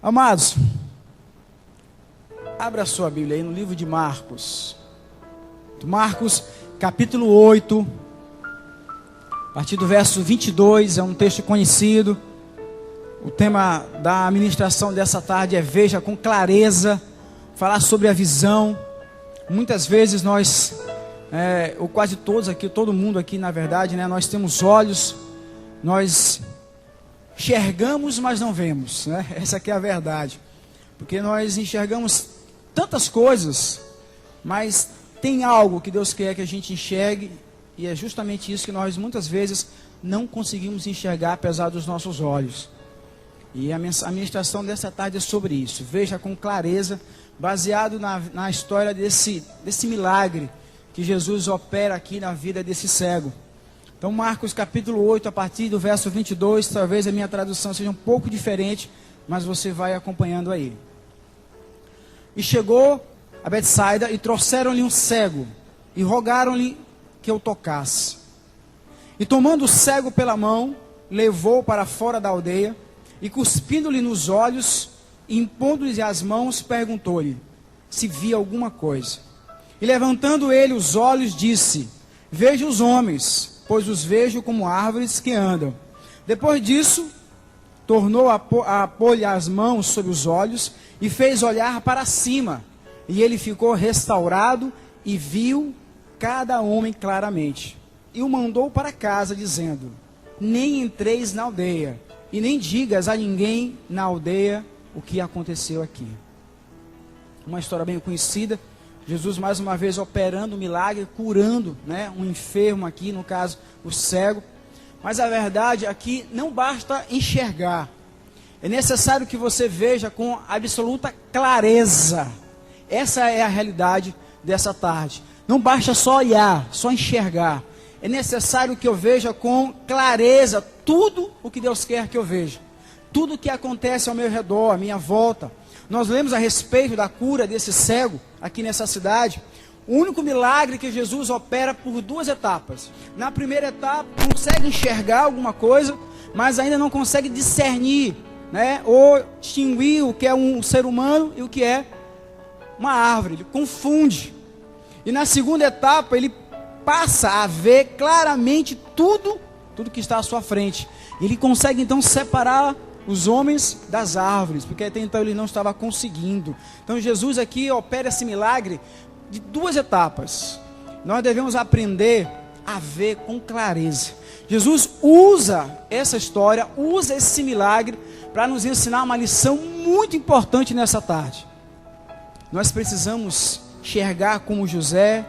Amados, abra a sua Bíblia aí no livro de Marcos. Marcos, capítulo 8, a partir do verso 22, é um texto conhecido. O tema da ministração dessa tarde é Veja com Clareza, falar sobre a visão. Muitas vezes nós, ou quase todos aqui, todo mundo aqui na verdade, nós temos olhos, nós enxergamos, mas não vemos, Essa aqui é a verdade, porque nós enxergamos tantas coisas, mas tem algo que Deus quer que a gente enxergue, e é justamente isso que nós muitas vezes não conseguimos enxergar apesar dos nossos olhos. E a ministração dessa tarde é sobre isso. Veja com clareza, baseado na história desse milagre que Jesus opera aqui na vida desse cego. Então Marcos capítulo 8, a partir do verso 22, talvez a minha tradução seja um pouco diferente, mas você vai acompanhando aí. E chegou a Betsaida e trouxeram-lhe um cego, e rogaram-lhe que o tocasse. E tomando o cego pela mão, levou para fora da aldeia, e cuspindo-lhe nos olhos, e impondo-lhe as mãos, perguntou-lhe se via alguma coisa. E levantando ele os olhos, disse: vejo os homens, pois os vejo como árvores que andam. Depois disso, tornou a pôr-lhe as mãos sobre os olhos, e fez olhar para cima. E ele ficou restaurado, e viu cada homem claramente. E o mandou para casa, dizendo: nem entreis na aldeia, e nem digas a ninguém na aldeia o que aconteceu aqui. Uma história bem conhecida. Jesus mais uma vez operando um milagre, curando um enfermo aqui, no caso o cego. Mas a verdade aqui não basta enxergar. É necessário que você veja com absoluta clareza. Essa é a realidade dessa tarde. Não basta só olhar, só enxergar. É necessário que eu veja com clareza tudo o que Deus quer que eu veja. Tudo o que acontece ao meu redor, à minha volta. Nós lemos a respeito da cura desse cego aqui nessa cidade. O único milagre que Jesus opera por duas etapas. Na primeira etapa, consegue enxergar alguma coisa, mas ainda não consegue discernir, ou distinguir o que é um ser humano e o que é uma árvore. Ele confunde. E na segunda etapa, ele passa a ver claramente tudo que está à sua frente. Ele consegue então separar os homens das árvores, porque até então ele não estava conseguindo. Então Jesus aqui opera esse milagre de duas etapas. Nós devemos aprender a ver com clareza. Jesus usa essa história, usa esse milagre para nos ensinar uma lição muito importante nessa tarde. Nós precisamos enxergar como José,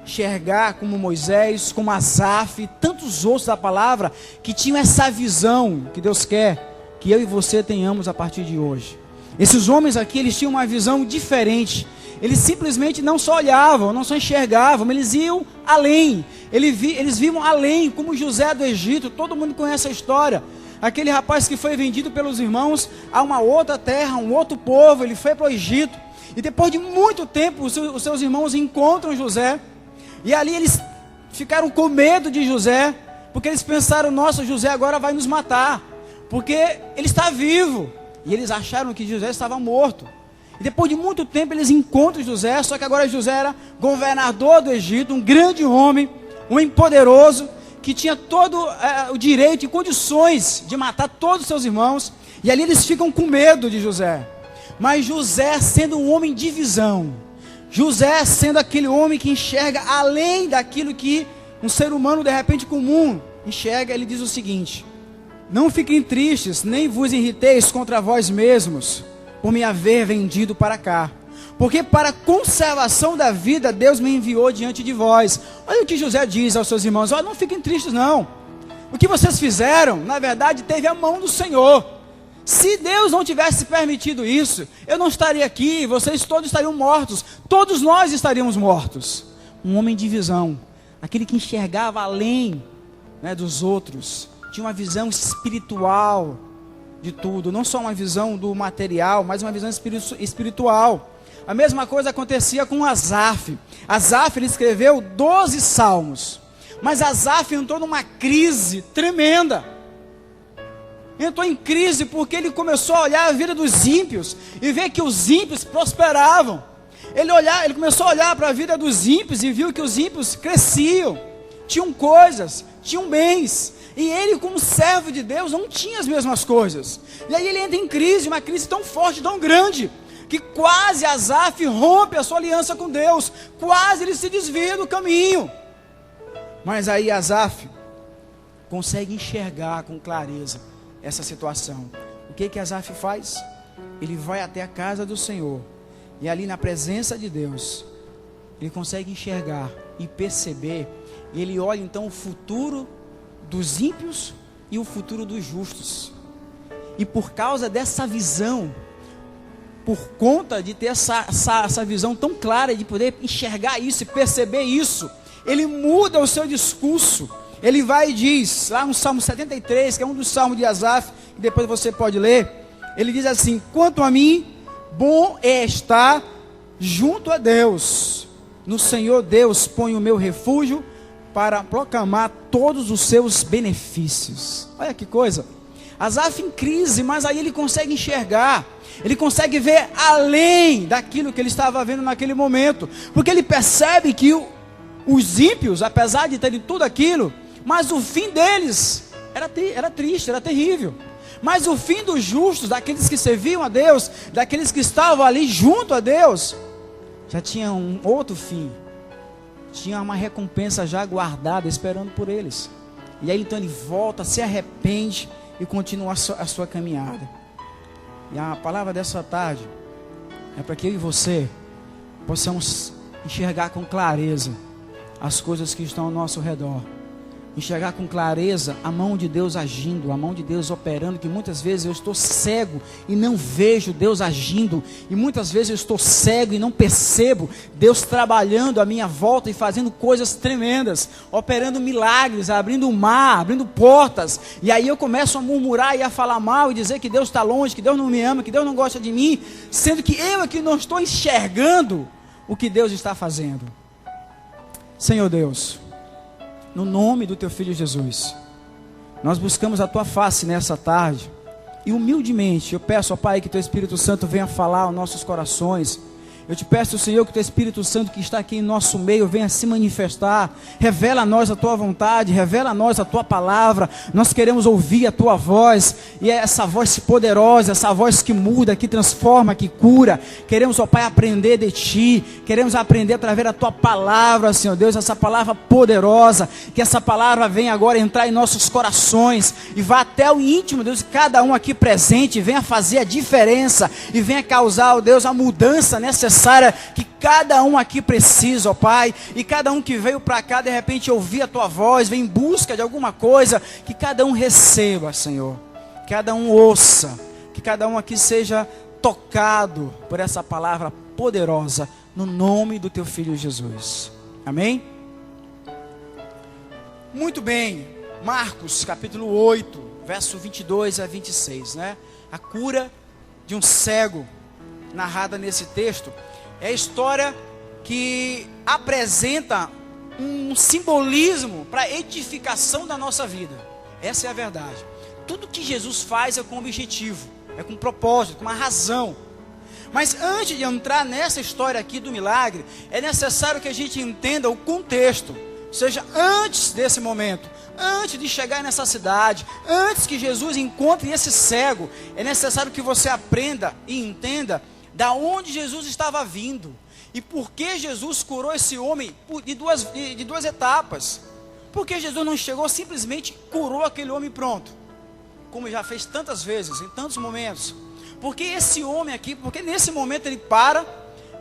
enxergar como Moisés, como Asaf e tantos outros da palavra que tinham essa visão que Deus quer que eu e você tenhamos a partir de hoje. Esses homens aqui, eles tinham uma visão diferente. Eles simplesmente não só olhavam, não só enxergavam, eles iam além. Eles viam além, como José do Egito. Todo mundo conhece a história. Aquele rapaz que foi vendido pelos irmãos a uma outra terra, um outro povo. Ele foi para o Egito. E depois de muito tempo, os seus irmãos encontram José. E ali eles ficaram com medo de José, porque eles pensaram: nossa, José agora vai nos matar, porque ele está vivo. E eles acharam que José estava morto. E depois de muito tempo eles encontram José, só que agora José era governador do Egito, um grande homem, um homem poderoso, que tinha todo o direito e condições de matar todos os seus irmãos. E ali eles ficam com medo de José. Mas José, sendo um homem de visão, José sendo aquele homem que enxerga além daquilo que um ser humano de repente comum enxerga, ele diz o seguinte: não fiquem tristes, nem vos irriteis contra vós mesmos, por me haver vendido para cá. Porque para a conservação da vida, Deus me enviou diante de vós. Olha o que José diz aos seus irmãos: olha, não fiquem tristes não. O que vocês fizeram, na verdade, teve a mão do Senhor. Se Deus não tivesse permitido isso, eu não estaria aqui, vocês todos estariam mortos. Todos nós estaríamos mortos. Um homem de visão, aquele que enxergava além dos outros. Tinha uma visão espiritual de tudo, não só uma visão do material, mas uma visão espiritual. A mesma coisa acontecia com Asaf. Asaf, ele escreveu 12 salmos, mas Asaf entrou numa crise tremenda. entrou em crise porque ele começou a olhar a vida dos ímpios e ver que os ímpios prosperavam. Ele começou a olhar para a vida dos ímpios e viu que os ímpios cresciam, tinham coisas, tinham bens. E ele, como servo de Deus, não tinha as mesmas coisas. E aí ele entra em crise, uma crise tão forte, tão grande, que quase Asaf rompe a sua aliança com Deus. Quase ele se desvia do caminho. Mas aí Asaf consegue enxergar com clareza essa situação. O que Asaf faz? Ele vai até a casa do Senhor. E ali na presença de Deus, ele consegue enxergar e perceber. E ele olha então o futuro dos ímpios e o futuro dos justos. E por causa dessa visão, por conta de ter essa visão tão clara, de poder enxergar isso e perceber isso, ele muda o seu discurso. Ele vai e diz, lá no Salmo 73, que é um dos salmos de Asaf, que depois você pode ler, ele diz assim: quanto a mim, bom é estar junto a Deus. No Senhor Deus ponho o meu refúgio para proclamar todos os seus benefícios. Olha que coisa. Asaf em crise, mas aí ele consegue enxergar. Ele consegue ver além daquilo que ele estava vendo naquele momento. Porque ele percebe que os ímpios, apesar de terem tudo aquilo, mas o fim deles era triste, era terrível. Mas o fim dos justos, daqueles que serviam a Deus, daqueles que estavam ali junto a Deus, já tinha um outro fim. Tinha uma recompensa já guardada, esperando por eles. E aí então ele volta, se arrepende e continua a sua caminhada. E a palavra dessa tarde é para que eu e você possamos enxergar com clareza as coisas que estão ao nosso redor. Enxergar com clareza a mão de Deus agindo, a mão de Deus operando, que muitas vezes eu estou cego e não vejo Deus agindo, e muitas vezes eu estou cego e não percebo Deus trabalhando à minha volta e fazendo coisas tremendas, operando milagres, abrindo o mar, abrindo portas, e aí eu começo a murmurar e a falar mal e dizer que Deus está longe, que Deus não me ama, que Deus não gosta de mim, sendo que eu aqui não estou enxergando o que Deus está fazendo. Senhor Deus, no nome do Teu Filho Jesus, nós buscamos a Tua face nessa tarde, e humildemente eu peço, ó Pai, que Teu Espírito Santo venha falar aos nossos corações. Eu te peço, Senhor, que o Teu Espírito Santo que está aqui em nosso meio venha se manifestar. Revela a nós a Tua vontade, revela a nós a Tua palavra. Nós queremos ouvir a Tua voz, e é essa voz poderosa, essa voz que muda, que transforma, que cura. Queremos, ó Pai, aprender de Ti, queremos aprender através da Tua palavra, Senhor Deus, essa palavra poderosa, que essa palavra venha agora entrar em nossos corações, e vá até o íntimo, Deus, cada um aqui presente, venha fazer a diferença, e venha causar, ó Deus, a mudança necessária que cada um aqui precisa, ó Pai, e cada um que veio para cá de repente ouvir a Tua voz, vem em busca de alguma coisa, que cada um receba, Senhor, cada um ouça, que cada um aqui seja tocado por essa palavra poderosa, no nome do Teu Filho Jesus, amém? Muito bem, Marcos capítulo 8, verso 22 a 26, né? A cura de um cego, narrada nesse texto, é a história que apresenta um simbolismo para a edificação da nossa vida. Essa é a verdade. Tudo que Jesus faz é com objetivo, é com propósito, com uma razão. Mas antes de entrar nessa história aqui do milagre, é necessário que a gente entenda o contexto. Ou seja, antes desse momento, antes de chegar nessa cidade, antes que Jesus encontre esse cego, é necessário que você aprenda e entenda da onde Jesus estava vindo e por que Jesus curou esse homem de duas etapas. Porque Jesus não chegou simplesmente curou aquele homem pronto, como já fez tantas vezes, em tantos momentos. Porque esse homem aqui, porque nesse momento ele para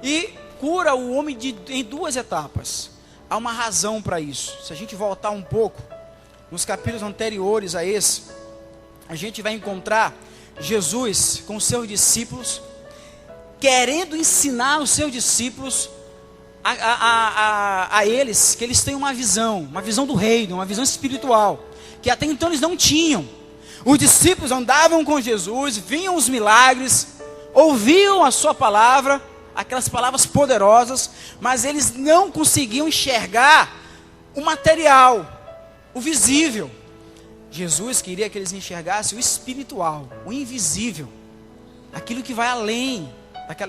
e cura o homem em duas etapas. Há uma razão para isso. Se a gente voltar um pouco nos capítulos anteriores a esse, a gente vai encontrar Jesus com os seus discípulos, querendo ensinar os seus discípulos a eles, que eles têm uma visão do reino, uma visão espiritual, que até então eles não tinham. Os discípulos andavam com Jesus, viam os milagres, ouviam a sua palavra, aquelas palavras poderosas, mas eles não conseguiam enxergar o material, o visível. Jesus queria que eles enxergassem o espiritual, o invisível, aquilo que vai além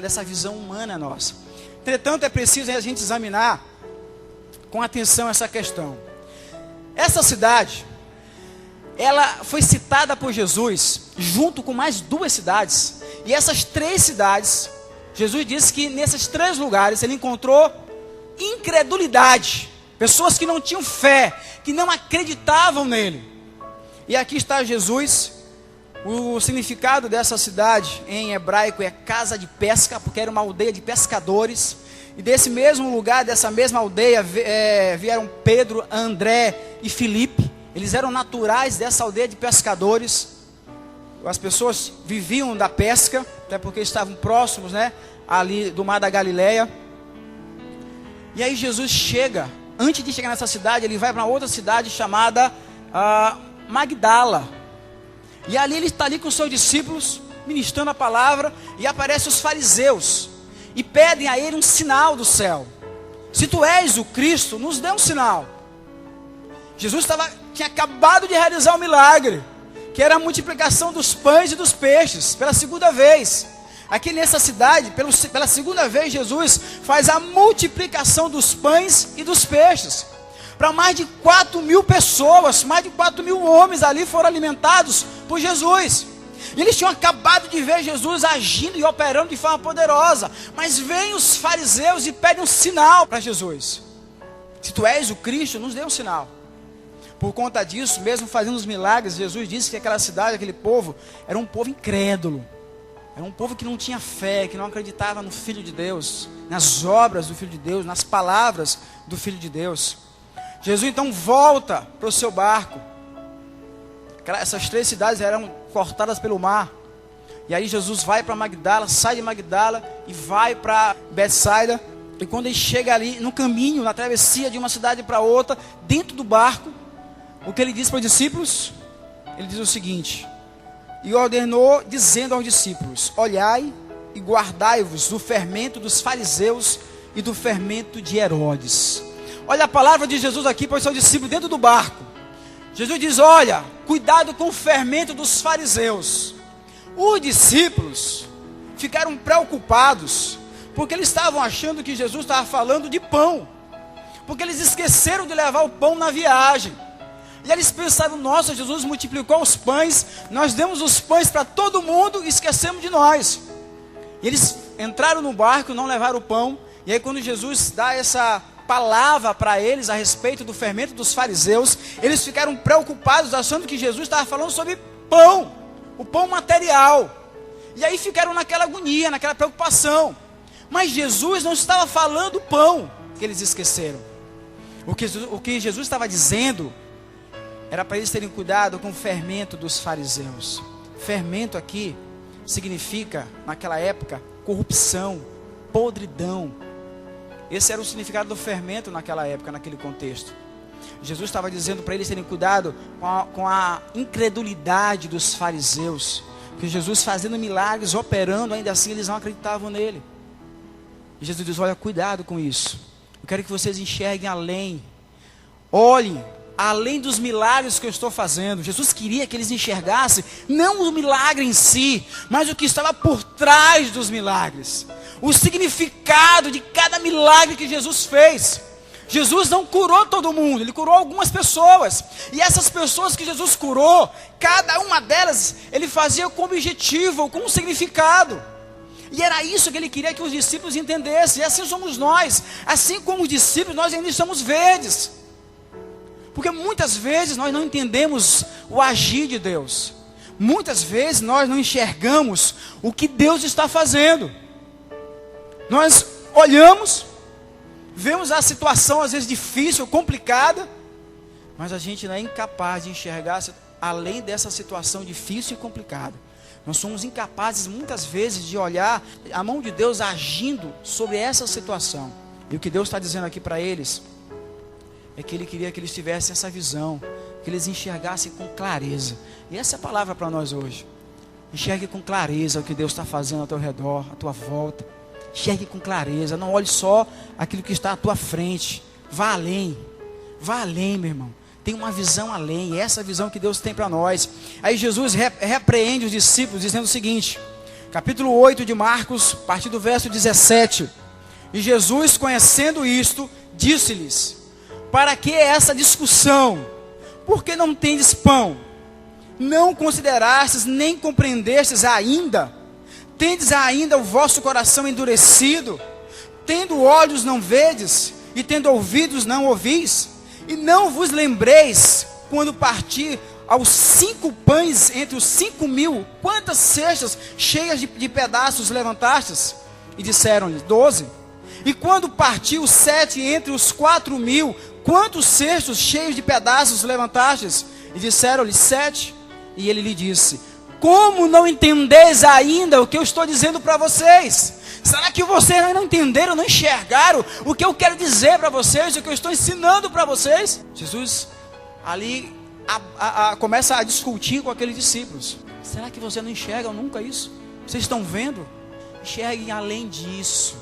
dessa visão humana nossa. Entretanto, é preciso a gente examinar com atenção essa questão. Essa cidade, ela foi citada por Jesus junto com mais 2 cidades. E essas 3 cidades, Jesus disse que nesses 3 lugares ele encontrou incredulidade. Pessoas que não tinham fé, que não acreditavam nele. E aqui está Jesus. O significado dessa cidade em hebraico é casa de pesca, porque era uma aldeia de pescadores. E desse mesmo lugar, dessa mesma aldeia, vieram Pedro, André e Filipe. Eles eram naturais dessa aldeia de pescadores. As pessoas viviam da pesca, até porque estavam próximos, ali do mar da Galileia. E aí Jesus chega, antes de chegar nessa cidade, ele vai para outra cidade chamada Magdala. E ali ele está ali com os seus discípulos, ministrando a palavra, e aparecem os fariseus, e pedem a ele um sinal do céu. Se tu és o Cristo, nos dê um sinal. Jesus tinha acabado de realizar um milagre, que era a multiplicação dos pães e dos peixes, pela 2ª vez. Aqui nessa cidade, pela 2ª vez, Jesus faz a multiplicação dos pães e dos peixes. Para mais de 4.000 pessoas, mais de 4.000 homens ali foram alimentados por Jesus. E eles tinham acabado de ver Jesus agindo e operando de forma poderosa. Mas vêm os fariseus e pedem um sinal para Jesus. Se tu és o Cristo, nos dê um sinal. Por conta disso, mesmo fazendo os milagres, Jesus disse que aquela cidade, aquele povo, era um povo incrédulo. Era um povo que não tinha fé, que não acreditava no Filho de Deus, nas obras do Filho de Deus, nas palavras do Filho de Deus. Jesus então volta para o seu barco. Essas 3 cidades eram cortadas pelo mar. E aí Jesus vai para Magdala, sai de Magdala e vai para Betsaida. E quando ele chega ali no caminho, na travessia de uma cidade para outra, dentro do barco, o que ele diz para os discípulos? Ele diz o seguinte: e ordenou, dizendo aos discípulos: olhai e guardai-vos do fermento dos fariseus e do fermento de Herodes. Olha a palavra de Jesus aqui para os seus discípulos dentro do barco. Jesus diz: olha, cuidado com o fermento dos fariseus. Os discípulos ficaram preocupados, porque eles estavam achando que Jesus estava falando de pão, porque eles esqueceram de levar o pão na viagem. E eles pensaram: nossa, Jesus multiplicou os pães, nós demos os pães para todo mundo e esquecemos de nós. E eles entraram no barco, não levaram o pão. E aí quando Jesus dá essa palavra para eles a respeito do fermento dos fariseus, eles ficaram preocupados, achando que Jesus estava falando sobre pão, o pão material. E aí ficaram naquela agonia, naquela preocupação. Mas Jesus não estava falando pão, que eles esqueceram. O que Jesus estava dizendo era para eles terem cuidado com o fermento dos fariseus. Fermento aqui significa, naquela época, corrupção, podridão. Esse era o significado do fermento naquela época, naquele contexto. Jesus estava dizendo para eles terem cuidado com a incredulidade dos fariseus. Porque Jesus fazendo milagres, operando, ainda assim eles não acreditavam nele. E Jesus diz: olha, cuidado com isso. Eu quero que vocês enxerguem além. Olhem além dos milagres que eu estou fazendo. Jesus queria que eles enxergassem não o milagre em si, mas o que estava por trás dos milagres, o significado de cada milagre que Jesus fez. Jesus não curou todo mundo, ele curou algumas pessoas, e essas pessoas que Jesus curou, cada uma delas ele fazia com objetivo, com um significado. E era isso que ele queria que os discípulos entendessem. E assim somos nós. Assim como os discípulos, nós ainda estamos verdes. Porque muitas vezes nós não entendemos o agir de Deus. Muitas vezes nós não enxergamos o que Deus está fazendo. Nós olhamos, vemos a situação às vezes difícil, complicada, mas a gente não é incapaz de enxergar além dessa situação difícil e complicada. Nós somos incapazes muitas vezes de olhar a mão de Deus agindo sobre essa situação. E o que Deus está dizendo aqui para eles é que Ele queria que eles tivessem essa visão, que eles enxergassem com clareza. E essa é a palavra para nós hoje. Enxergue com clareza o que Deus está fazendo ao teu redor, à tua volta. Enxergue com clareza, não olhe só aquilo que está à tua frente. Vá além, meu irmão. tem uma visão além, é essa visão que Deus tem para nós. Aí Jesus repreende os discípulos dizendo o seguinte, capítulo 8 de Marcos, a partir do verso 17. E Jesus, conhecendo isto, disse-lhes: para que essa discussão? Por que não tendes pão? Não considerastes nem compreendestes ainda? Tendes ainda o vosso coração endurecido? Tendo olhos não vedes, e tendo ouvidos não ouvis? E não vos lembreis, quando parti aos 5 pães entre os 5.000, quantas cestas cheias de pedaços levantastes? E disseram-lhe: 12. E quando partiu 7 entre os 4.000, quantos cestos cheios de pedaços levantastes? E disseram-lhe: 7. E ele lhe disse: como não entendeis ainda o que eu estou dizendo para vocês? Será que vocês ainda não entenderam, não enxergaram o que eu quero dizer para vocês, o que eu estou ensinando para vocês? Jesus ali começa a discutir com aqueles discípulos. Será que vocês não enxergam nunca isso? Vocês estão vendo? Enxerguem além disso.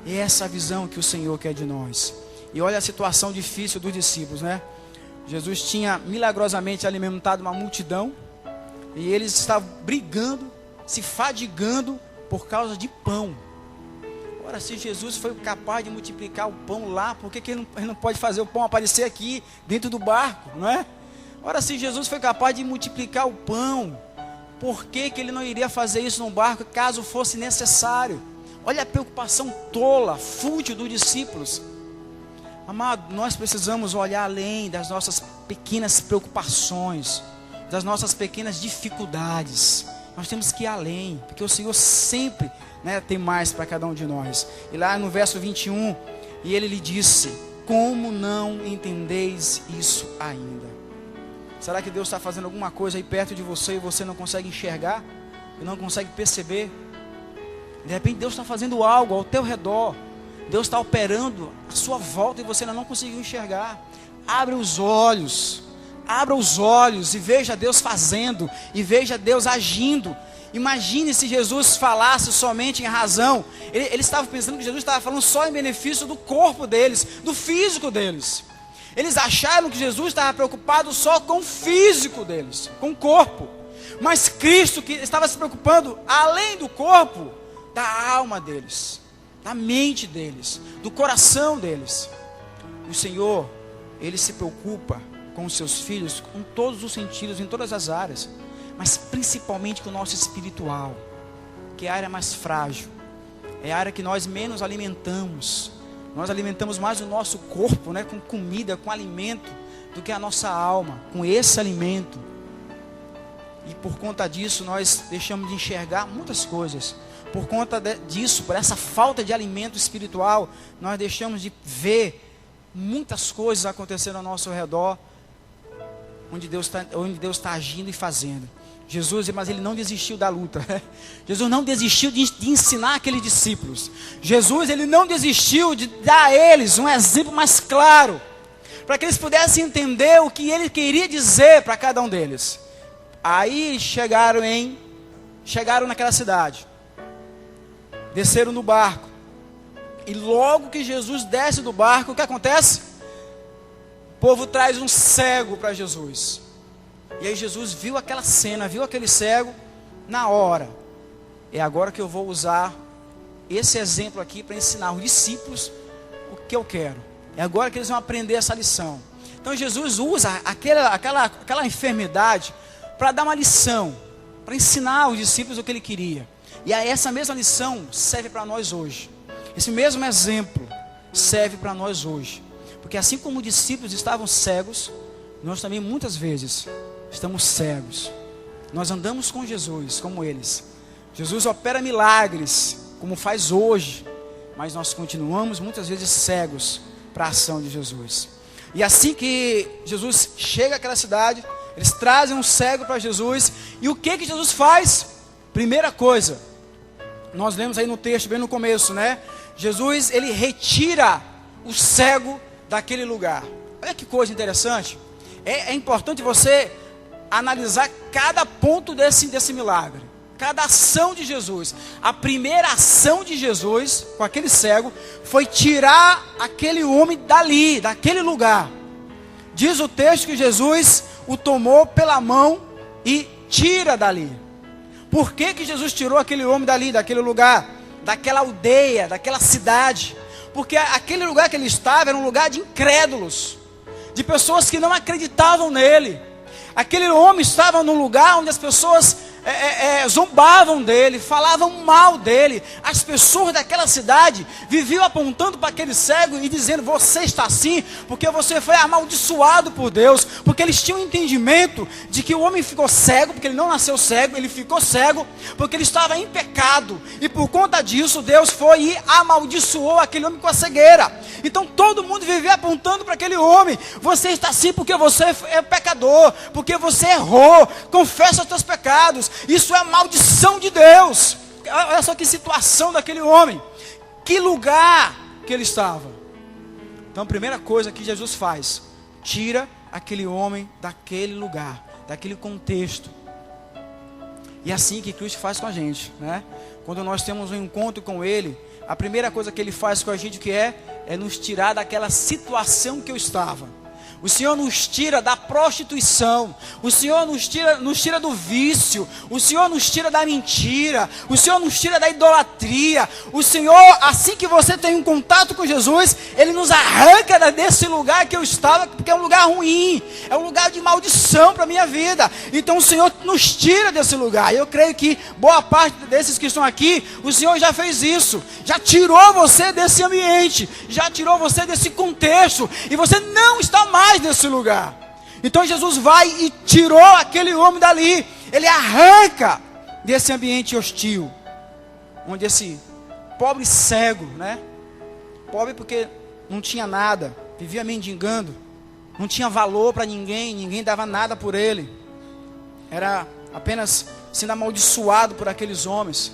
É essa visão que o Senhor quer de nós. E olha a situação difícil dos discípulos, né? Jesus tinha milagrosamente alimentado uma multidão, e eles estavam brigando, se fadigando por causa de pão. Ora, se Jesus foi capaz de multiplicar o pão lá, por que ele não pode fazer o pão aparecer aqui dentro do barco, não é? Ora, se Jesus foi capaz de multiplicar o pão, por que ele não iria fazer isso no barco caso fosse necessário? Olha a preocupação tola, fútil dos discípulos. Amado, nós precisamos olhar além das nossas pequenas preocupações, das nossas pequenas dificuldades. Nós temos que ir além, porque o Senhor sempre, tem mais para cada um de nós. E lá no verso 21, e ele lhe disse: como não entendeis isso ainda? Será que Deus está fazendo alguma coisa aí perto de você e você não consegue enxergar? E não consegue perceber? De repente Deus está fazendo algo ao teu redor. Deus está operando à sua volta e você ainda não conseguiu enxergar. Abra os olhos e veja Deus fazendo, e veja Deus agindo. Imagine se Jesus falasse somente em razão. Ele estava pensando que Jesus estava falando só em benefício do corpo deles, do físico deles. Eles acharam que Jesus estava preocupado só com o físico deles, com o corpo. Mas Cristo que estava se preocupando além do corpo, da alma deles, da mente deles, do coração deles. O Senhor, Ele se preocupa com os seus filhos, com todos os sentidos, em todas as áreas, mas principalmente com o nosso espiritual, que é a área mais frágil, é a área que nós menos alimentamos. Nós alimentamos mais o nosso corpo, com comida, com alimento, do que a nossa alma, com esse alimento. E por conta disso nós deixamos de enxergar muitas coisas. Por conta disso, por essa falta de alimento espiritual, nós deixamos de ver muitas coisas acontecendo ao nosso redor, onde Deus está agindo e fazendo. Jesus, mas ele não desistiu da luta. Jesus não desistiu de ensinar aqueles discípulos. Jesus, ele não desistiu de dar a eles um exemplo mais claro, para que eles pudessem entender o que ele queria dizer para cada um deles. Aí chegaram naquela cidade, desceram no barco, e logo que Jesus desce do barco, o que acontece? O povo traz um cego para Jesus. E aí Jesus viu aquela cena, viu aquele cego, na hora. É agora que eu vou usar esse exemplo aqui para ensinar os discípulos o que eu quero. É agora que eles vão aprender essa lição. Então Jesus usa aquela enfermidade para dar uma lição, para ensinar aos discípulos o que ele queria. E aí essa mesma lição serve para nós hoje. Esse mesmo exemplo serve para nós hoje. Porque assim como os discípulos estavam cegos, nós também muitas vezes estamos cegos. Nós andamos com Jesus como eles. Jesus opera milagres, como faz hoje, mas nós continuamos muitas vezes cegos para a ação de Jesus. E assim que Jesus chega àquela cidade, eles trazem um cego para Jesus. E o que Jesus faz? Primeira coisa, nós lemos aí no texto, bem no começo, Jesus, ele retira o cego daquele lugar. Olha que coisa interessante. É importante você analisar cada ponto desse milagre, cada ação de Jesus. A primeira ação de Jesus com aquele cego foi tirar aquele homem daquele lugar. Diz o texto que Jesus o tomou pela mão e tira dali. Por que que Jesus tirou aquele homem dali, daquele lugar, daquela aldeia, daquela cidade? Porque aquele lugar que ele estava era um lugar de incrédulos, de pessoas que não acreditavam nele. Aquele homem estava num lugar onde as pessoas zombavam dele, falavam mal dele. As pessoas daquela cidade viviam apontando para aquele cego e dizendo: você está assim porque você foi amaldiçoado por Deus. Porque eles tinham um entendimento de que o homem ficou cego, porque ele não nasceu cego, ele ficou cego porque ele estava em pecado. E por conta disso Deus foi e amaldiçoou aquele homem com a cegueira. Então todo mundo vivia apontando para aquele homem: você está assim porque você é pecador, porque você errou, confessa os teus pecados. Isso é a maldição de Deus. Olha só que situação daquele homem, que lugar que ele estava. Então a primeira coisa que Jesus faz: tira aquele homem daquele lugar, daquele contexto. E é assim que Cristo faz com a gente, né? Quando nós temos um encontro com Ele, a primeira coisa que Ele faz com a gente é nos tirar daquela situação que eu estava. O Senhor nos tira da prostituição, o Senhor nos tira do vício, o Senhor nos tira da mentira, o Senhor nos tira da idolatria. O Senhor, assim que você tem um contato com Jesus, Ele nos arranca desse lugar que eu estava, porque é um lugar ruim, é um lugar de maldição para a minha vida. Então o Senhor nos tira desse lugar. Eu creio que boa parte desses que estão aqui, o Senhor já fez isso, já tirou você desse ambiente, já tirou você desse contexto, e você não está mais nesse lugar. Então Jesus vai e tirou aquele homem dali. Ele arranca desse ambiente hostil, onde esse pobre cego, né? Pobre porque não tinha nada, vivia mendigando, não tinha valor para ninguém, ninguém dava nada por ele, era apenas sendo amaldiçoado por aqueles homens.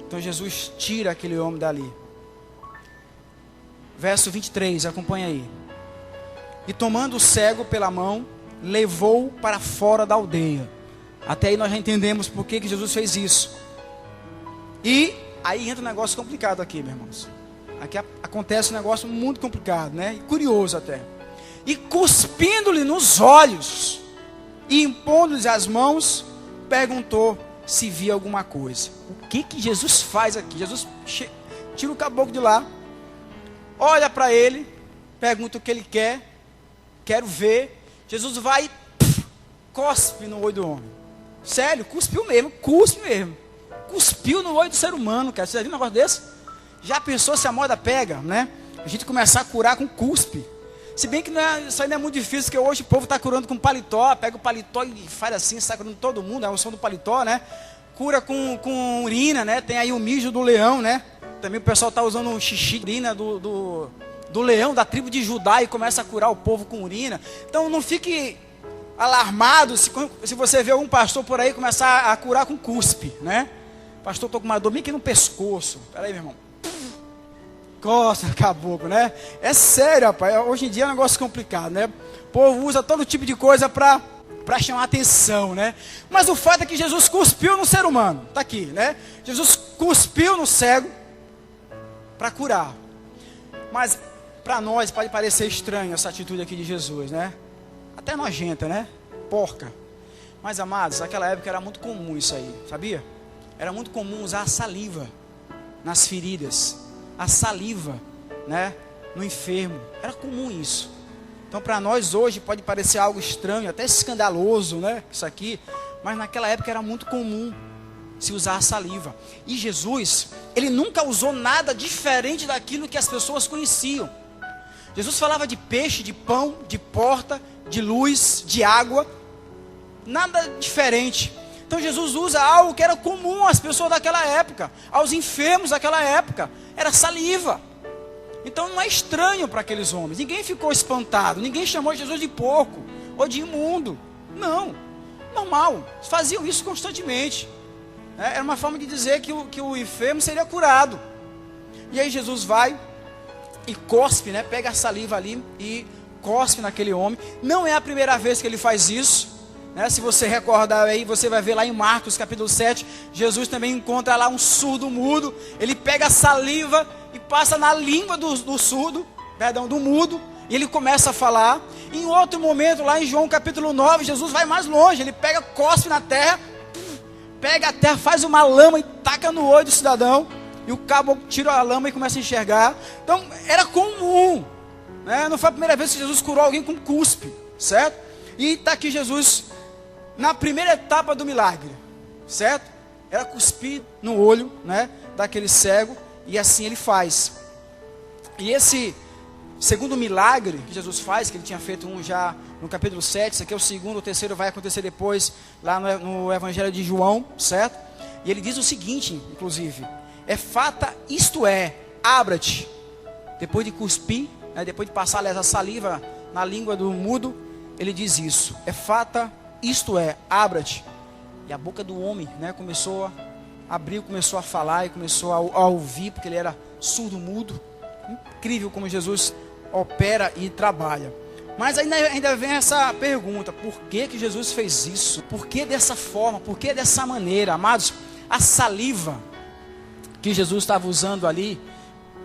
Então Jesus tira aquele homem dali. Verso 23, acompanha aí. E tomando o cego pela mão, levou para fora da aldeia. Até aí nós já entendemos por que Jesus fez isso. E aí entra um negócio complicado aqui, meus irmãos. Aqui acontece um negócio muito complicado, né? E curioso até. E cuspindo-lhe nos olhos e impondo-lhes as mãos, perguntou se via alguma coisa. O que Jesus faz aqui? Jesus tira o caboclo de lá, olha para ele, pergunta o que ele quer. Quero ver. Jesus vai e cospe no olho do homem. Sério, cuspiu mesmo, cuspe mesmo. Cuspiu no olho do ser humano, cara. Você já viu um negócio desse? Já pensou se a moda pega, né? A gente começar a curar com cuspe. Se bem que isso aí não é muito difícil, porque hoje o povo está curando com paletó. Pega o paletó e faz assim, sai curando todo mundo. É o som do paletó, né? Cura com urina, né? Tem aí o mijo do leão, né? Também o pessoal está usando o xixi, urina do leão, da tribo de Judá, e começa a curar o povo com urina. Então não fique alarmado se você vê algum pastor por aí começar a curar com cuspe, né? Pastor, estou com uma dor aqui no pescoço. Peraí, meu irmão. Costa, caboclo, né? É sério, rapaz. Hoje em dia é um negócio complicado, né? O povo usa todo tipo de coisa para chamar atenção, né? Mas o fato é que Jesus cuspiu no ser humano. Está aqui, né? Jesus cuspiu no cego para curar. Mas para nós pode parecer estranho essa atitude aqui de Jesus, né? Até nojenta, né? Porca. Mas, amados, naquela época era muito comum isso aí, sabia? Era muito comum usar a saliva nas feridas, a saliva, né? No enfermo. Era comum isso. Então, para nós hoje pode parecer algo estranho, até escandaloso, né? Isso aqui. Mas naquela época era muito comum se usar a saliva. E Jesus, Ele nunca usou nada diferente daquilo que as pessoas conheciam. Jesus falava de peixe, de pão, de porta, de luz, de água. Nada diferente. Então Jesus usa algo que era comum às pessoas daquela época, aos enfermos daquela época. Era saliva. Então não é estranho para aqueles homens. Ninguém ficou espantado. Ninguém chamou Jesus de porco ou de imundo. Não. Normal. Faziam isso constantemente. Era uma forma de dizer que o enfermo seria curado. E aí Jesus vai e cospe, né? Pega a saliva ali e cospe naquele homem. Não é a primeira vez que ele faz isso, né? Se você recordar aí, você vai ver lá em Marcos capítulo 7, Jesus também encontra lá um surdo mudo. Ele pega a saliva e passa na língua do mudo. E ele começa a falar. Em outro momento, lá em João capítulo 9, Jesus vai mais longe. Ele pega, cospe na terra, pega a terra, faz uma lama e taca no olho do cidadão. E o cabo tira a lama e começa a enxergar. Então, era comum, né? Não foi a primeira vez que Jesus curou alguém com cuspe, certo? E está aqui Jesus na primeira etapa do milagre, certo? Era cuspir no olho, né, daquele cego. E assim ele faz. E esse segundo milagre que Jesus faz, que ele tinha feito um já no capítulo 7, esse aqui é o segundo, o terceiro vai acontecer depois, lá no Evangelho de João, certo? E ele diz o seguinte, inclusive: Efata, isto é, abra-te. Depois de cuspir, né, depois de passar essa saliva na língua do mudo, ele diz isso: Efata, isto é, abra-te. E a boca do homem, né, começou a abrir, começou a falar e começou a ouvir, porque ele era surdo-mudo. Incrível como Jesus opera e trabalha. Mas ainda vem essa pergunta: por que Jesus fez isso? Por que dessa forma? Por que dessa maneira? Amados, a saliva que Jesus estava usando ali,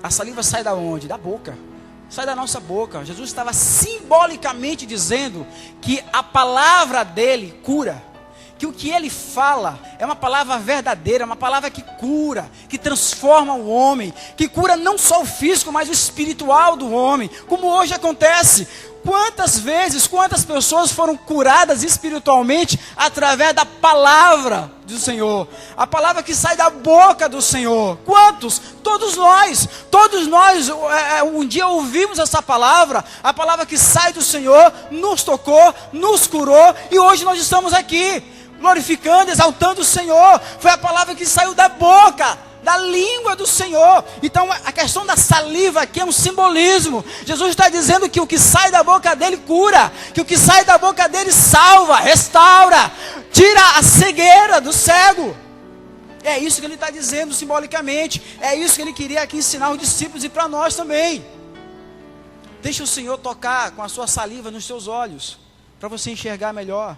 a saliva sai da onde? Da boca. Sai da nossa boca. Jesus estava simbolicamente dizendo que a palavra dele cura. Que o que ele fala é uma palavra verdadeira, uma palavra que cura, que transforma o homem, que cura não só o físico, mas o espiritual do homem, como hoje acontece. Quantas vezes, quantas pessoas foram curadas espiritualmente através da palavra do Senhor, a palavra que sai da boca do Senhor? Quantos? Todos nós um dia ouvimos essa palavra, a palavra que sai do Senhor, nos tocou, nos curou, e hoje nós estamos aqui, glorificando, exaltando o Senhor. Foi a palavra que saiu da boca, da língua do Senhor. Então a questão da saliva aqui é um simbolismo. Jesus está dizendo que o que sai da boca dele cura, que o que sai da boca dele salva, restaura, tira a cegueira do cego. É isso que ele está dizendo simbolicamente. É isso que ele queria aqui ensinar os discípulos e para nós também. Deixa o Senhor tocar com a sua saliva nos seus olhos, para você enxergar melhor.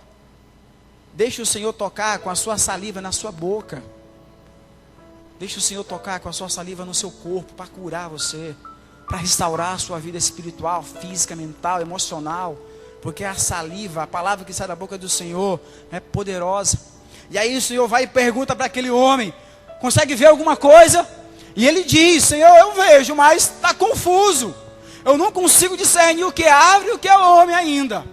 Deixa o Senhor tocar com a sua saliva na sua boca. Deixa o Senhor tocar com a sua saliva no seu corpo, para curar você, para restaurar a sua vida espiritual, física, mental, emocional. Porque a saliva, a palavra que sai da boca do Senhor, é poderosa. E aí o Senhor vai e pergunta para aquele homem: consegue ver alguma coisa? E ele diz: Senhor, eu vejo, mas está confuso. Eu não consigo discernir o que é árvore e o que é homem ainda.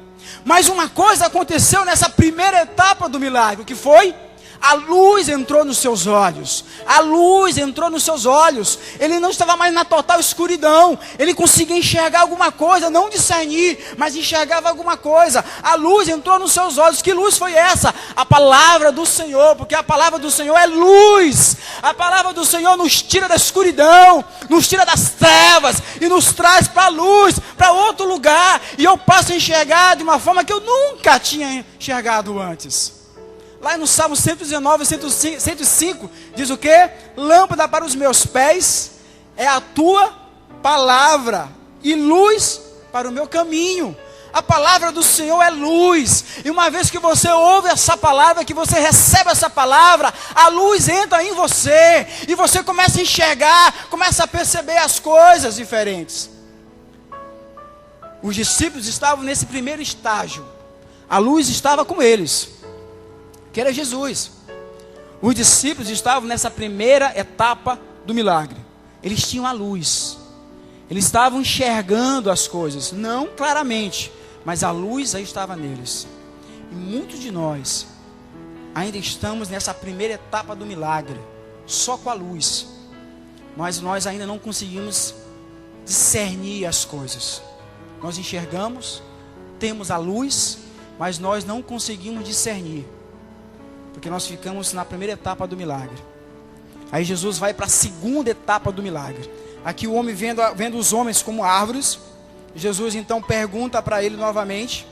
Mas uma coisa aconteceu nessa primeira etapa do milagre. O que foi? A luz entrou nos seus olhos. A luz entrou nos seus olhos. Ele não estava mais na total escuridão. Ele conseguia enxergar alguma coisa, não discernir, mas enxergava alguma coisa. A luz entrou nos seus olhos. Que luz foi essa? A palavra do Senhor, porque a palavra do Senhor é luz. A palavra do Senhor nos tira da escuridão, nos tira das trevas e nos traz para a luz, para outro lugar. E eu passo a enxergar de uma forma que eu nunca tinha enxergado antes. Lá no Salmo 119, 105, diz o quê? Lâmpada para os meus pés é a tua palavra e luz para o meu caminho. A palavra do Senhor é luz. E uma vez que você ouve essa palavra, que você recebe essa palavra, a luz entra em você. E você começa a enxergar, começa a perceber as coisas diferentes. Os discípulos estavam nesse primeiro estágio. A luz estava com eles, que era Jesus. Os discípulos estavam nessa primeira etapa do milagre. Eles tinham a luz. Eles estavam enxergando as coisas, não claramente, mas a luz aí estava neles. E muitos de nós ainda estamos nessa primeira etapa do milagre, só com a luz. Mas nós ainda não conseguimos discernir as coisas. Nós enxergamos, temos a luz, mas nós não conseguimos discernir. Porque nós ficamos na primeira etapa do milagre. Aí Jesus vai para a segunda etapa do milagre. Aqui o homem vendo os homens como árvores. Jesus então pergunta para ele novamente.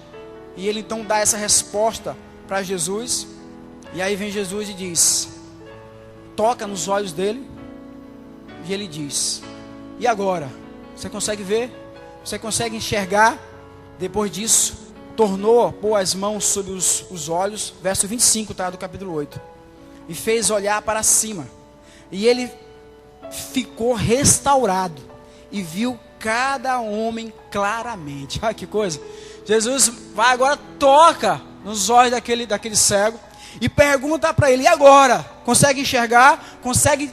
E ele então dá essa resposta para Jesus. E aí vem Jesus e diz, toca nos olhos dele. E ele diz, e agora? Você consegue ver? Você consegue enxergar? Depois disso, pôs as mãos sobre os olhos, verso 25, tá, do capítulo 8, e fez olhar para cima, e ele ficou restaurado, e viu cada homem claramente. Olha que coisa. Jesus vai agora, toca nos olhos daquele cego e pergunta para ele: e agora? Consegue enxergar? Consegue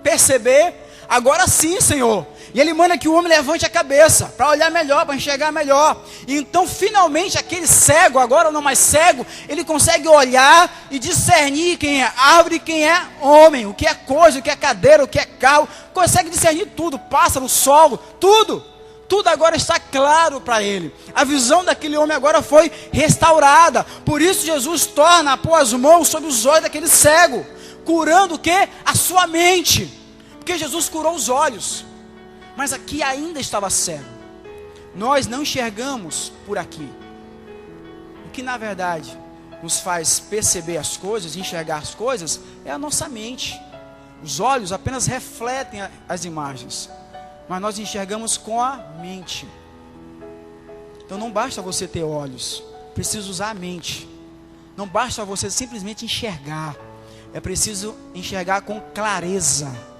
perceber? Agora sim, Senhor. E ele manda que o homem levante a cabeça para olhar melhor, para enxergar melhor. E então, finalmente, aquele cego, agora não mais cego, ele consegue olhar e discernir quem é árvore e quem é homem, o que é coisa, o que é cadeira, o que é carro. Consegue discernir tudo, pássaro, solo, tudo. Tudo agora está claro para ele. A visão daquele homem agora foi restaurada. Por isso Jesus torna a pôr as mãos sobre os olhos daquele cego, curando o quê? A sua mente. Porque Jesus curou os olhos, mas aqui ainda estava cego. Nós não enxergamos por aqui. O que na verdade nos faz perceber as coisas, enxergar as coisas, é a nossa mente. Os olhos apenas refletem as imagens, mas nós enxergamos com a mente. Então não basta você ter olhos, precisa usar a mente. Não basta você simplesmente enxergar, é preciso enxergar com clareza.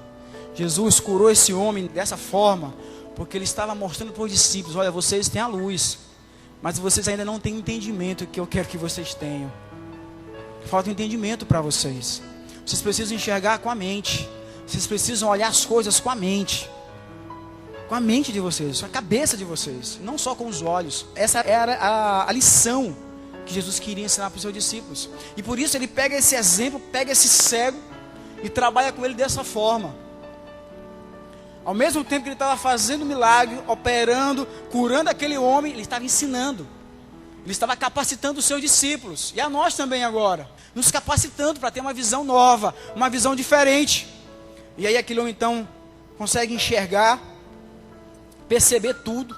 Jesus curou esse homem dessa forma, porque ele estava mostrando para os discípulos: olha, vocês têm a luz, mas vocês ainda não têm o entendimento que eu quero que vocês tenham. Falta entendimento para vocês. Vocês precisam enxergar com a mente. Vocês precisam olhar as coisas com a mente. Com a mente de vocês, com a cabeça de vocês, não só com os olhos. Essa era a lição que Jesus queria ensinar para os seus discípulos. E por isso ele pega esse exemplo, pega esse cego e trabalha com ele dessa forma. Ao mesmo tempo que ele estava fazendo milagre, operando, curando aquele homem, ele estava ensinando. Ele estava capacitando os seus discípulos. E a nós também agora. Nos capacitando para ter uma visão nova, uma visão diferente. E aí aquele homem então consegue enxergar, perceber tudo.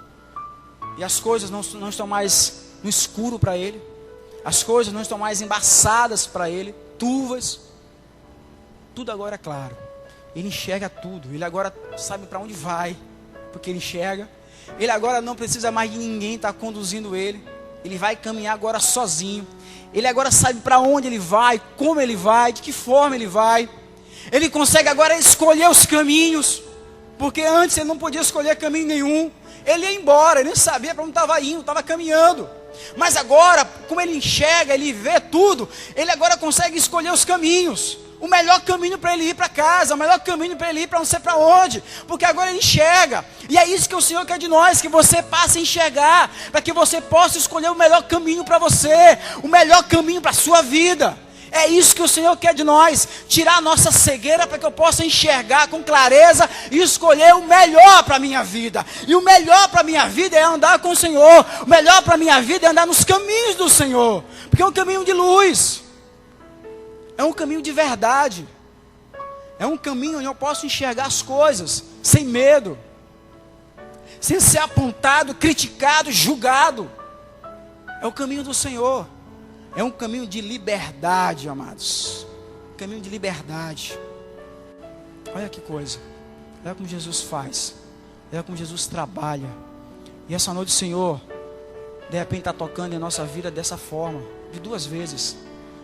E as coisas não estão mais no escuro para ele. As coisas não estão mais embaçadas para ele, turvas. Tudo agora é claro. Ele enxerga tudo. Ele agora sabe para onde vai, porque ele enxerga. Ele agora não precisa mais de ninguém estar conduzindo ele. Ele vai caminhar agora sozinho. Ele agora sabe para onde ele vai, como ele vai, de que forma ele vai. Ele consegue agora escolher os caminhos, porque antes ele não podia escolher caminho nenhum. Ele ia embora, ele nem sabia para onde estava indo, estava caminhando. Mas agora, como ele enxerga, ele vê tudo, ele agora consegue escolher os caminhos. O melhor caminho para ele ir para casa, o melhor caminho para ele ir para não sei para onde, porque agora ele enxerga. E é isso que o Senhor quer de nós, que você passe a enxergar, para que você possa escolher o melhor caminho para você, o melhor caminho para a sua vida. É isso que o Senhor quer de nós, tirar a nossa cegueira para que eu possa enxergar com clareza e escolher o melhor para a minha vida. E o melhor para a minha vida é andar com o Senhor, o melhor para a minha vida é andar nos caminhos do Senhor, porque é um caminho de luz. É um caminho de verdade. É um caminho onde eu posso enxergar as coisas sem medo, sem ser apontado, criticado, julgado. É o caminho do Senhor. É um caminho de liberdade, amados. Caminho de liberdade. Olha que coisa. Olha como Jesus faz. Olha como Jesus trabalha. E essa noite o Senhor, de repente, está tocando em nossa vida dessa forma, de duas vezes.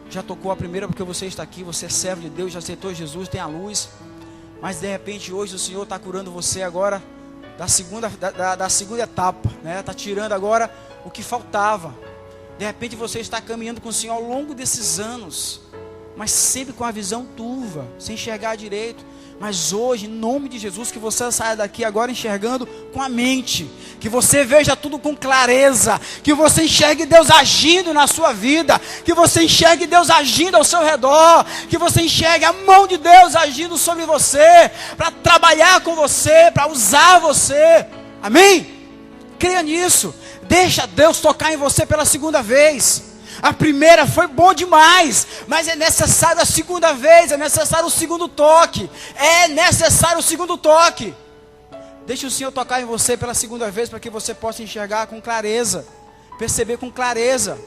Já tocou a primeira porque você está aqui, você é servo de Deus, já aceitou Jesus, tem a luz. Mas de repente hoje o Senhor está curando você agora da segunda etapa, né? Está tirando agora o que faltava. De repente você está caminhando com o Senhor ao longo desses anos, mas sempre com a visão turva, sem enxergar direito. Mas hoje, em nome de Jesus, que você saia daqui agora enxergando com a mente, que você veja tudo com clareza, que você enxergue Deus agindo na sua vida, que você enxergue Deus agindo ao seu redor, que você enxergue a mão de Deus agindo sobre você, para trabalhar com você, para usar você. Amém? Creia nisso. Deixa Deus tocar em você pela segunda vez. A primeira foi bom demais, mas é necessário a segunda vez, é necessário o segundo toque. É necessário o segundo toque. Deixa o Senhor tocar em você pela segunda vez, para que você possa enxergar com clareza, perceber com clareza.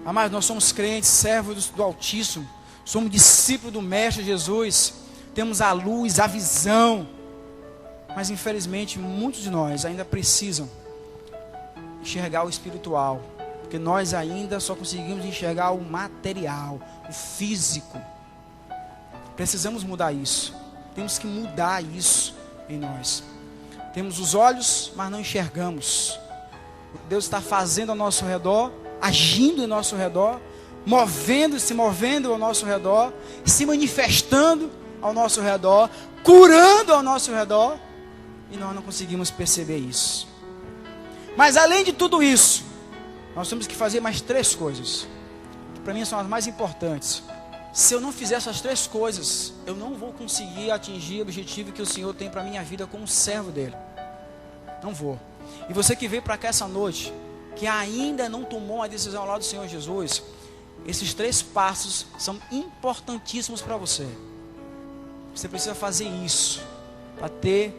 Amados, nós somos crentes, servos do Altíssimo, somos discípulos do Mestre Jesus, temos a luz, a visão, mas infelizmente muitos de nós ainda precisam enxergar o espiritual, porque nós ainda só conseguimos enxergar o material, o físico. Precisamos mudar isso. Temos que mudar isso em nós. Temos os olhos, mas não enxergamos. Deus está fazendo ao nosso redor, agindo ao nosso redor, se movendo ao nosso redor, se manifestando ao nosso redor, curando ao nosso redor, e nós não conseguimos perceber isso. Mas além de tudo isso, nós temos que fazer mais 3 coisas, que para mim são as mais importantes. Se eu não fizer essas 3 coisas, eu não vou conseguir atingir o objetivo que o Senhor tem para a minha vida como servo dele. Não vou. E você que veio para cá essa noite, que ainda não tomou uma decisão ao lado do Senhor Jesus, esses 3 passos são importantíssimos para você. Você precisa fazer isso para ter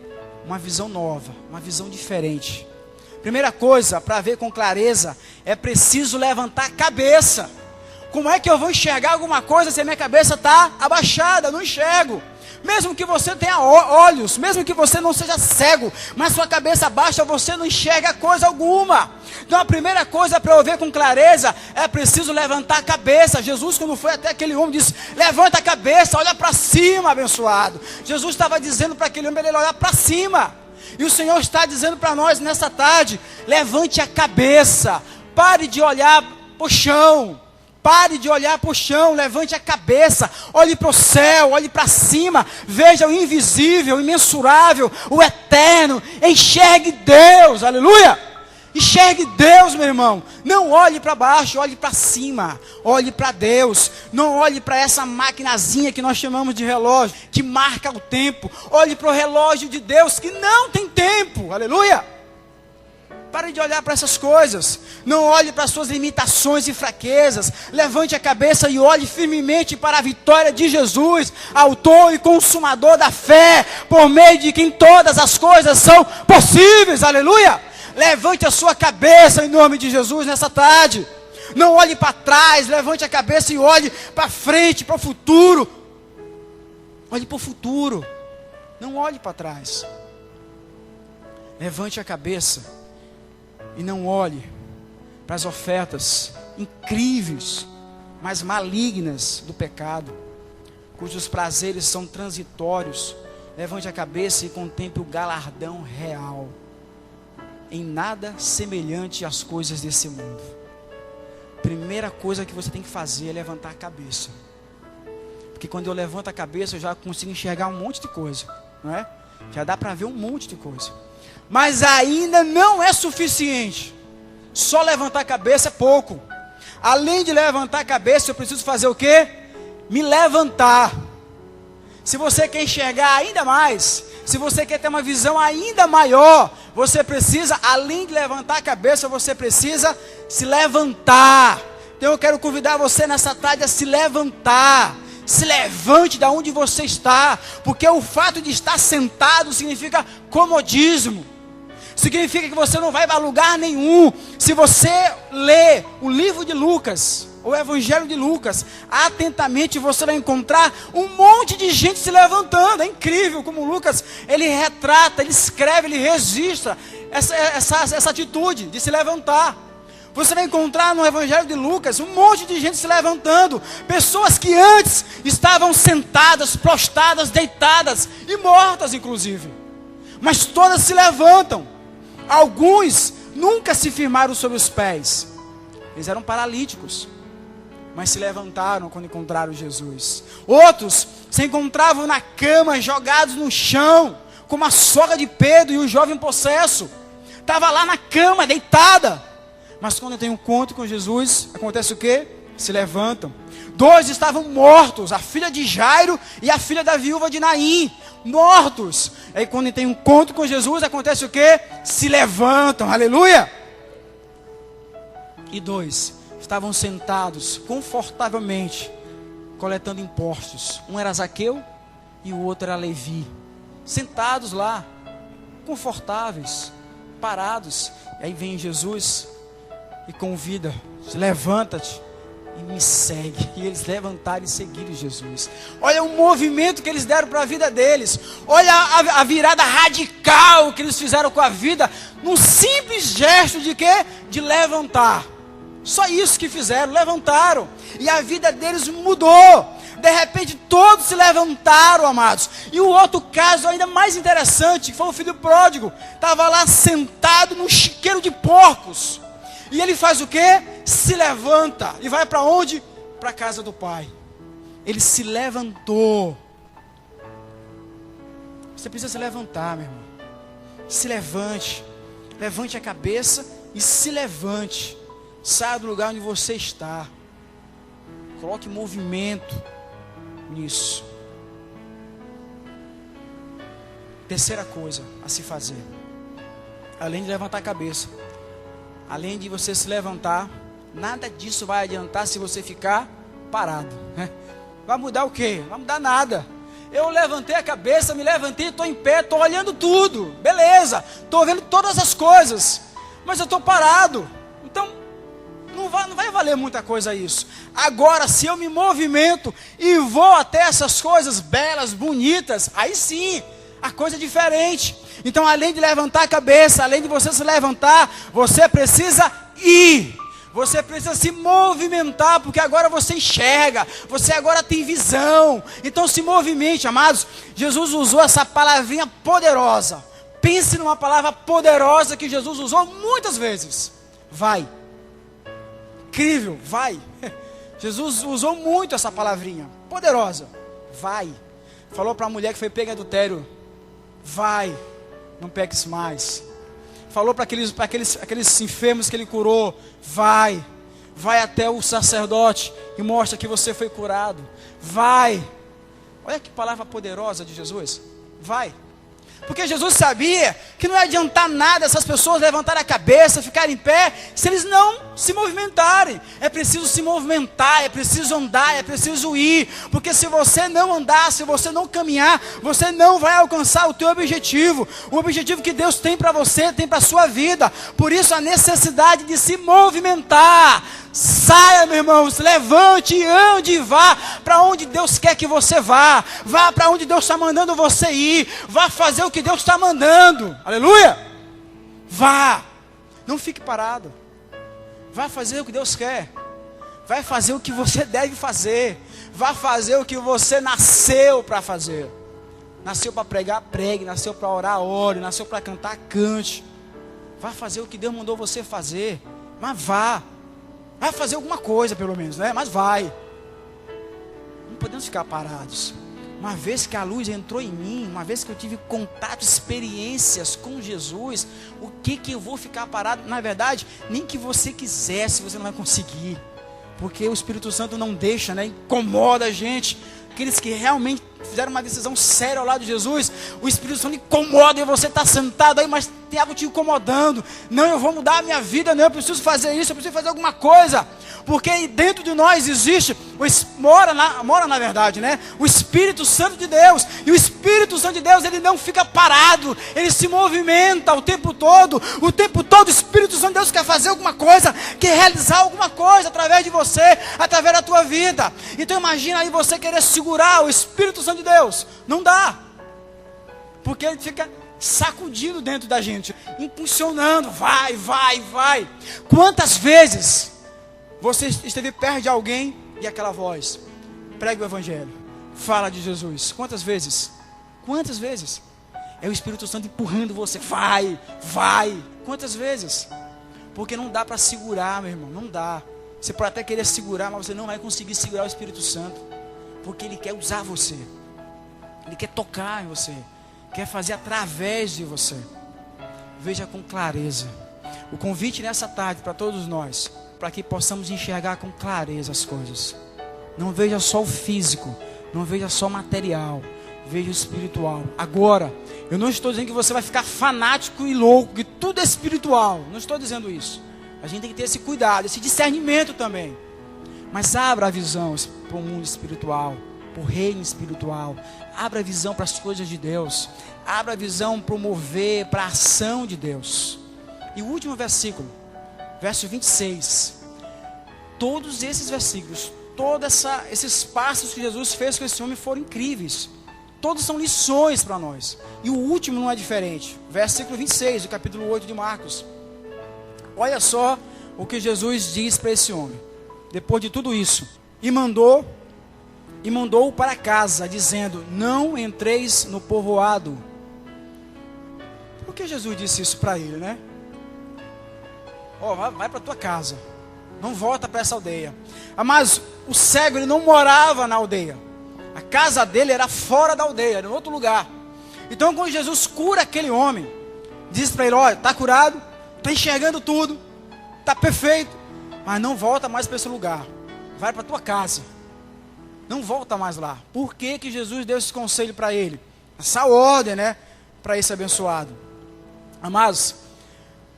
uma visão nova, uma visão diferente. Primeira coisa, para ver com clareza, é preciso levantar a cabeça. Como é que eu vou enxergar alguma coisa se a minha cabeça está abaixada? Eu não enxergo. Mesmo que você tenha olhos, mesmo que você não seja cego, mas sua cabeça baixa, você não enxerga coisa alguma. Então a primeira coisa para eu ver com clareza, é preciso levantar a cabeça. Jesus, quando foi até aquele homem, disse: levanta a cabeça, olha para cima, abençoado. Jesus estava dizendo para aquele homem, ele olhar para cima. E o Senhor está dizendo para nós nessa tarde: levante a cabeça, pare de olhar para o chão. Pare de olhar para o chão, levante a cabeça, olhe para o céu, olhe para cima, veja o invisível, o imensurável, o eterno, enxergue Deus, aleluia! Enxergue Deus, meu irmão. Não olhe para baixo, olhe para cima, olhe para Deus. Não olhe para essa maquinazinha que nós chamamos de relógio, que marca o tempo. Olhe para o relógio de Deus que não tem tempo, aleluia! Pare de olhar para essas coisas. Não olhe para suas limitações e fraquezas. Levante a cabeça e olhe firmemente para a vitória de Jesus, autor e consumador da fé, por meio de quem todas as coisas são possíveis. Aleluia! Levante a sua cabeça em nome de Jesus nessa tarde. Não olhe para trás, levante a cabeça e olhe para frente, para o futuro. Olhe para o futuro. Não olhe para trás. Levante a cabeça e não olhe para as ofertas incríveis, mas malignas do pecado, cujos prazeres são transitórios. Levante a cabeça e contemple o galardão real, em nada semelhante às coisas desse mundo. Primeira coisa que você tem que fazer é levantar a cabeça, porque quando eu levanto a cabeça eu já consigo enxergar um monte de coisa, não é? Já dá para ver um monte de coisa. Mas ainda não é suficiente. Só levantar a cabeça é pouco. Além de levantar a cabeça, eu preciso fazer o quê? Me levantar. Se você quer enxergar ainda mais, se você quer ter uma visão ainda maior, você precisa, além de levantar a cabeça, você precisa se levantar. Então eu quero convidar você nessa tarde a se levantar. Se levante da onde você está, porque o fato de estar sentado significa comodismo. Significa que você não vai para lugar nenhum. Se você ler o livro de Lucas, o Evangelho de Lucas, atentamente você vai encontrar um monte de gente se levantando. É incrível como Lucas, ele retrata, ele escreve, ele registra essa atitude de se levantar. Você vai encontrar no Evangelho de Lucas um monte de gente se levantando. Pessoas que antes estavam sentadas, prostradas, deitadas e mortas inclusive. Mas todas se levantam. Alguns nunca se firmaram sobre os pés. Eles eram paralíticos, mas se levantaram quando encontraram Jesus. Outros se encontravam na cama, jogados no chão, como a sogra de Pedro e o jovem possesso. Estava lá na cama, deitada. Mas quando tem um encontro com Jesus, acontece o quê? Se levantam. 2 estavam mortos, a filha de Jairo e a filha da viúva de Naim, mortos. Aí quando tem um encontro com Jesus, acontece o quê? Se levantam, aleluia. E 2 estavam sentados confortavelmente, coletando impostos. Um era Zaqueu e o outro era Levi. Sentados lá, confortáveis, parados. E aí vem Jesus e convida: levanta-te e me segue. E eles levantaram e seguiram Jesus. Olha o movimento que eles deram para a vida deles. Olha a virada radical que eles fizeram com a vida, num simples gesto de quê? De levantar. Só isso que fizeram, levantaram. E a vida deles mudou. De repente todos se levantaram, amados. E o outro caso ainda mais interessante, que foi o filho pródigo. Estava lá sentado num chiqueiro de porcos. E ele faz o quê? Se levanta. E vai para onde? Para a casa do pai. Ele se levantou. Você precisa se levantar, meu irmão. Se levante. Levante a cabeça e se levante. Saia do lugar onde você está. Coloque movimento nisso. Terceira coisa a se fazer. Além de levantar a cabeça. Além de você se levantar. Nada disso vai adiantar se você ficar parado. Vai mudar o quê? Não vai mudar nada. Eu levantei a cabeça, me levantei, estou em pé, estou olhando tudo. Beleza, estou vendo todas as coisas. Mas eu estou parado. Então, não vai valer muita coisa isso. Agora, se eu me movimento e vou até essas coisas belas, bonitas, aí sim, a coisa é diferente. Então, além de levantar a cabeça, além de você se levantar, você precisa ir. Você precisa se movimentar, porque agora você enxerga, você agora tem visão. Então se movimente, amados. Jesus usou essa palavrinha poderosa. Pense numa palavra poderosa que Jesus usou muitas vezes. Vai. Incrível, vai. Jesus usou muito essa palavrinha, poderosa. Vai. Falou para a mulher que foi pega em adultério. Vai, não peques mais. Falou para aqueles enfermos que ele curou. Vai até o sacerdote e mostra que você foi curado. Vai. Olha que palavra poderosa de Jesus. Vai. Porque Jesus sabia que não ia adiantar nada essas pessoas levantarem a cabeça, ficarem em pé, se eles não se movimentarem. É preciso se movimentar, é preciso andar, é preciso ir. Porque se você não andar, se você não caminhar, você não vai alcançar o teu objetivo. O objetivo que Deus tem para você, tem para a sua vida. Por isso a necessidade de se movimentar. Saia, meu irmão, se levante, ande e vá para onde Deus quer que você vá. Vá para onde Deus está mandando você ir. Vá fazer o que Deus está mandando. Aleluia! Vá. Não fique parado. Vá fazer o que Deus quer. Vai fazer o que você deve fazer. Vá fazer o que você nasceu para fazer. Nasceu para pregar, pregue. Nasceu para orar, ore. Nasceu para cantar, cante. Vá fazer o que Deus mandou você fazer. Mas vá. Vai fazer alguma coisa, pelo menos, né? Mas vai. Não podemos ficar parados. Uma vez que a luz entrou em mim, uma vez que eu tive contato, experiências com Jesus, o que eu vou ficar parado? Na verdade, nem que você quisesse, você não vai conseguir. Porque o Espírito Santo não deixa, né? Incomoda a gente. Aqueles que realmente fizeram uma decisão séria ao lado de Jesus, o Espírito Santo incomoda e você está sentado aí, mas tem algo te incomodando. Não, eu vou mudar a minha vida, não, eu preciso fazer isso, eu preciso fazer alguma coisa. Porque dentro de nós existe, mora na verdade, né? O Espírito Santo de Deus. E o Espírito Santo de Deus, ele não fica parado, ele se movimenta o tempo todo. O tempo todo o Espírito Santo de Deus quer fazer alguma coisa, quer realizar alguma coisa através de você, através da tua vida. Então imagina aí você querer segurar o Espírito Santo de Deus. Não dá. Porque ele fica sacudindo dentro da gente, impulsionando, vai. Quantas vezes você esteve perto de alguém e aquela voz: pregue o Evangelho, fala de Jesus? Quantas vezes? Quantas vezes? É o Espírito Santo empurrando você, vai. Quantas vezes? Porque não dá para segurar, meu irmão, não dá. Você pode até querer segurar, mas você não vai conseguir segurar o Espírito Santo, porque ele quer usar você, ele quer tocar em você, quer fazer através de você. Veja com clareza. O convite nessa tarde para todos nós, para que possamos enxergar com clareza as coisas. Não veja só o físico, não veja só o material, veja o espiritual. Agora, eu não estou dizendo que você vai ficar fanático e louco, que tudo é espiritual. Não estou dizendo isso. A gente tem que ter esse cuidado, esse discernimento também. Mas abra a visão para o mundo espiritual, para o reino espiritual. Abra a visão para as coisas de Deus. Abra a visão para o mover, para a ação de Deus. E o último versículo, verso 26. Todos esses versículos, todos esses passos que Jesus fez com esse homem foram incríveis. Todos são lições para nós. E o último não é diferente. Versículo 26 do capítulo 8 de Marcos. Olha só o que Jesus diz para esse homem. Depois de tudo isso. E mandou e mandou-o para casa, dizendo: não entreis no povoado. Por que Jesus disse isso para ele, né? Vai para tua casa, não volta para essa aldeia. Mas o cego, ele não morava na aldeia. A casa dele era fora da aldeia, era em outro lugar. Então quando Jesus cura aquele homem, diz para ele: olha, está curado, está enxergando tudo, está perfeito, mas não volta mais para esse lugar, vai para tua casa, não volta mais lá. Por que que Jesus deu esse conselho para ele? Essa ordem, né, para esse abençoado. Amados,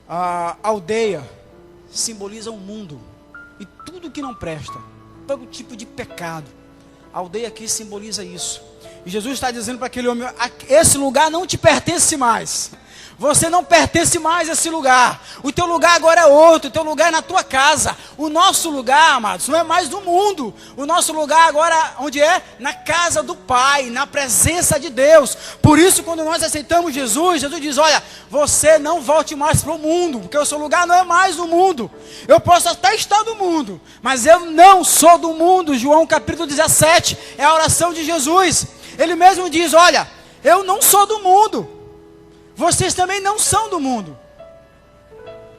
a aldeia simboliza o mundo e tudo que não presta, todo tipo de pecado. A aldeia aqui simboliza isso. E Jesus está dizendo para aquele homem: esse lugar não te pertence mais. Você não pertence mais a esse lugar. O teu lugar agora é outro. O teu lugar é na tua casa. O nosso lugar, amados, não é mais no mundo. O nosso lugar agora, onde é? Na casa do Pai, na presença de Deus. Por isso, quando nós aceitamos Jesus, Jesus diz: olha, você não volte mais para o mundo, porque o seu lugar não é mais no mundo. Eu posso até estar no mundo, mas eu não sou do mundo. João capítulo 17, é a oração de Jesus. Ele mesmo diz: olha, eu não sou do mundo. Vocês também não são do mundo.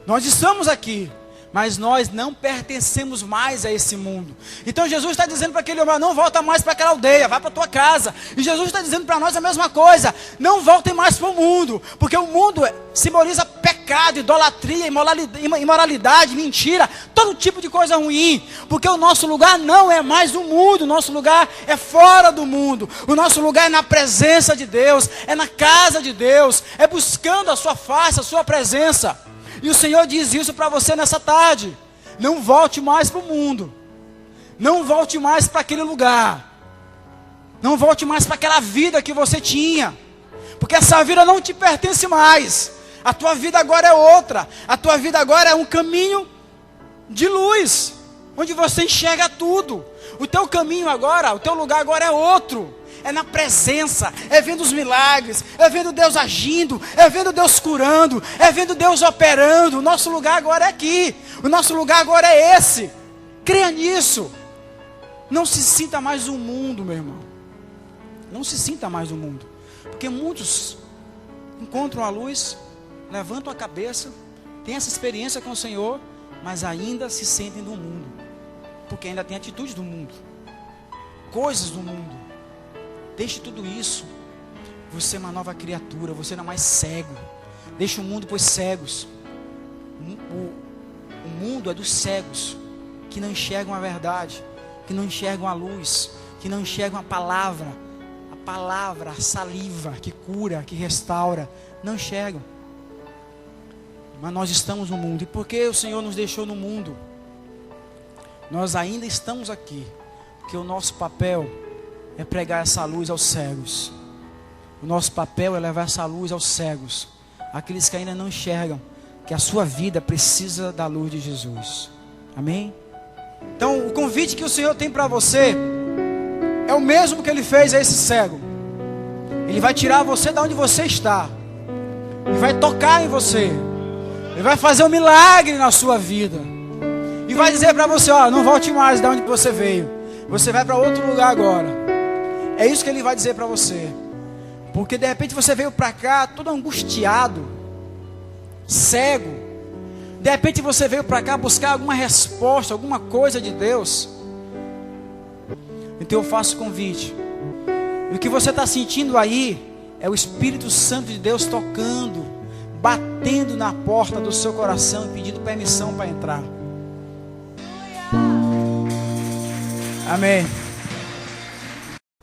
Nós estamos aqui, mas nós não pertencemos mais a esse mundo. Então Jesus está dizendo para aquele homem: não volta mais para aquela aldeia, vai para a tua casa. E Jesus está dizendo para nós a mesma coisa: não voltem mais para o mundo, porque o mundo simboliza pecado, idolatria, imoralidade, mentira, todo tipo de coisa ruim. Porque o nosso lugar não é mais no mundo, o nosso lugar é fora do mundo. O nosso lugar é na presença de Deus, é na casa de Deus, é buscando a sua face, a sua presença. E o Senhor diz isso para você nessa tarde: não volte mais para o mundo, não volte mais para aquele lugar, não volte mais para aquela vida que você tinha, porque essa vida não te pertence mais. A tua vida agora é outra. A tua vida agora é um caminho de luz, onde você enxerga tudo. O teu caminho agora, o teu lugar agora é outro. É na presença, é vendo os milagres, é vendo Deus agindo, é vendo Deus curando, é vendo Deus operando. O nosso lugar agora é aqui, o nosso lugar agora é esse. Creia nisso. Não se sinta mais no mundo, meu irmão. Não se sinta mais no mundo, porque muitos encontram a luz, levantam a cabeça, têm essa experiência com o Senhor, mas ainda se sentem no mundo, porque ainda tem atitudes do mundo, coisas do mundo. Deixe tudo isso. Você é uma nova criatura, você não é mais cego. Deixe o mundo para os cegos. O mundo é dos cegos, que não enxergam a verdade, que não enxergam a luz, que não enxergam a palavra, a saliva que cura, que restaura. Não enxergam. Mas nós estamos no mundo. E porque o Senhor nos deixou no mundo, nós ainda estamos aqui, porque o nosso papel é pregar essa luz aos cegos. O nosso papel é levar essa luz aos cegos, aqueles que ainda não enxergam que a sua vida precisa da luz de Jesus. Amém? Então o convite que o Senhor tem para você é o mesmo que Ele fez a esse cego. Ele vai tirar você de onde você está, Ele vai tocar em você, Ele vai fazer um milagre na sua vida, e vai dizer para você: ó, não volte mais de onde você veio, você vai para outro lugar agora. É isso que Ele vai dizer para você. Porque de repente você veio para cá todo angustiado, cego. De repente você veio para cá buscar alguma resposta, alguma coisa de Deus. Então eu faço o convite. E o que você está sentindo aí é o Espírito Santo de Deus tocando, batendo na porta do seu coração e pedindo permissão para entrar. Amém.